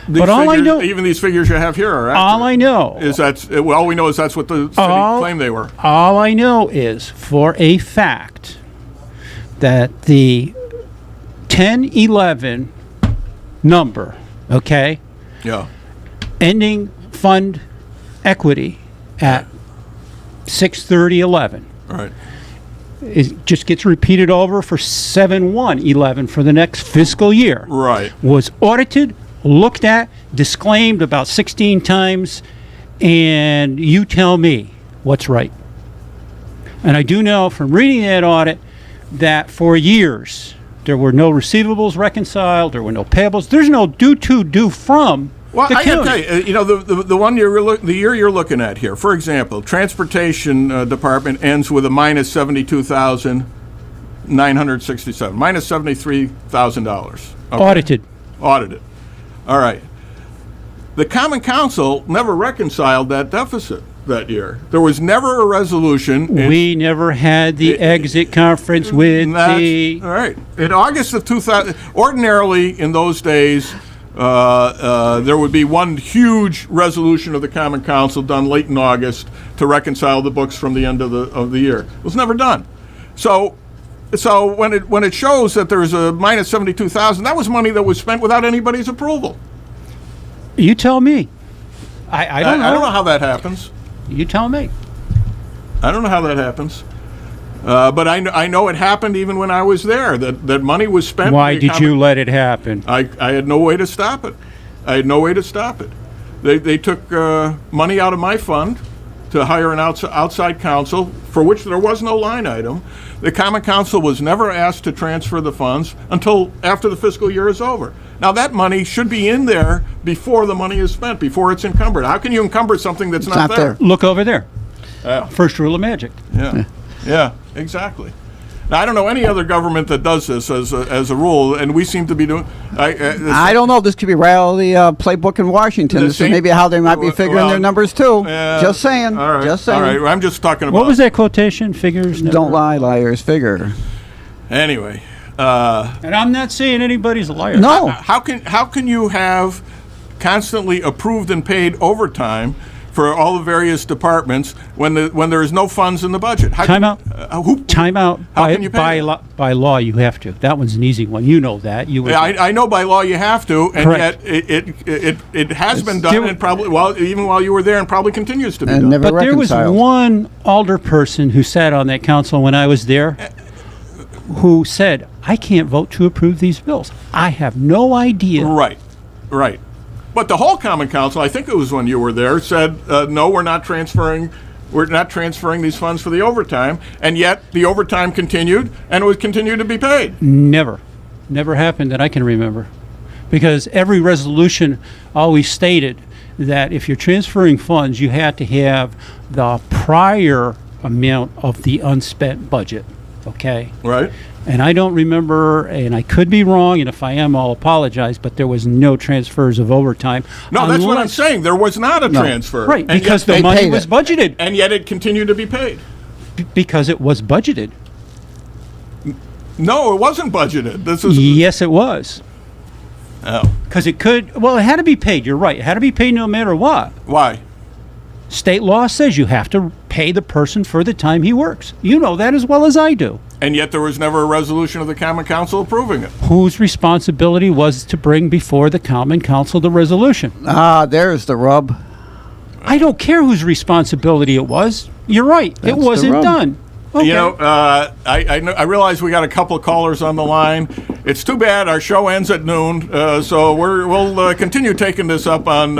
But all I know, even these figures you have here are accurate. all I know is all we know is that's what the city claimed they were. All I know is for a fact that the 1011 number, okay, Yeah. ending fund equity at 6/30/11. Right. It just gets repeated over for 7/1/11 for the next fiscal year. Right. Was audited, looked at, disclaimed about 16 times, and you tell me what's right. And I do know from reading that audit that for years there were no receivables reconciled, there were no payables, there's no due to, due from Well, They're I got to killing tell you, the one the year you're looking at here, for example, transportation department ends with a minus 72,967, minus $73,000. Audited. Audited. All right. The Common Council never reconciled that deficit that year. There was never a resolution. We never had the exit conference with the... All right. In August of 2000, ordinarily in those days, there would be one huge resolution of the Common Council done late in August to reconcile the books from the end of the year. It was never done. So when it shows that there's a minus 72,000, that was money that was spent without anybody's approval. You tell me. I don't know. I don't know how that happens. You tell me. I don't know how that happens. But I know it happened even when I was there, that money was spent. Why did you let it happen? I had no way to stop it. They took money out of my fund to hire an outside counsel, for which there was no line item. The Common Council was never asked to transfer the funds until after the fiscal year is over. Now, that money should be in there before the money is spent, before it's encumbered. How can you encumber something that's not there? Look over there. Yeah. First rule of magic. Yeah, exactly. Now, I don't know any other government that does this as a rule, and we seem to be doing. I don't know. This could be right out of the playbook in Washington. This is maybe how they might be figuring their numbers too. Just saying. All right. Just saying. All right. I'm just talking about. What was that quotation? Figures never... Don't lie, liars. Figure. Anyway. And I'm not saying anybody's a liar. No. How can you have constantly approved and paid overtime for all the various departments when there is no funds in the budget? Time out. Time out. How can you pay by law, you have to. That one's an easy one. You know that. I know by law you have to, and Correct. yet it has been done, and probably even while you were there, and probably continues to be And done. never But there was reconciled. one alder person who sat on that council when I was there who said, I can't vote to approve these bills. I have no idea. Right. But the whole Common Council, I think it was when you were there, said, no, we're not transferring these funds for the overtime, and yet the overtime continued, and it would continue to be paid. Never happened that I can remember. Because every resolution always stated that if you're transferring funds, you had to have the prior amount of the unspent budget. Okay? Right. And I don't remember, and I could be wrong, and if I am, I'll apologize, but there was no transfers of overtime. No, that's what I'm saying. There was not a transfer. Right, and because yet the money was budgeted. And yet it continued to be paid. Because it was budgeted. No, it wasn't budgeted. Yes, it was. Oh. Because it had to be paid. You're right. It had to be paid no matter what. Why? State law says you have to pay the person for the time he works. You know that as well as I do. And yet there was never a resolution of the Common Council approving it. Whose responsibility was to bring before the Common Council the resolution? There's the rub. I don't care whose responsibility it was. You're right. That's it the wasn't rub. done. Okay. You know, I realize we got a couple of callers on the line. It's too bad our show ends at noon, so we'll continue taking this up on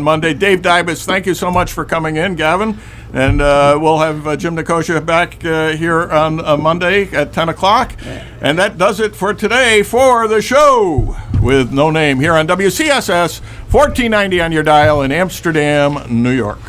Monday. Dave Dybas, thank you so much for coming in, Gavin, and we'll have Jim Nicosia back here on Monday at 10 o'clock. And that does it for today for the show with No Name here on WCSS 1490 on your dial in Amsterdam, New York.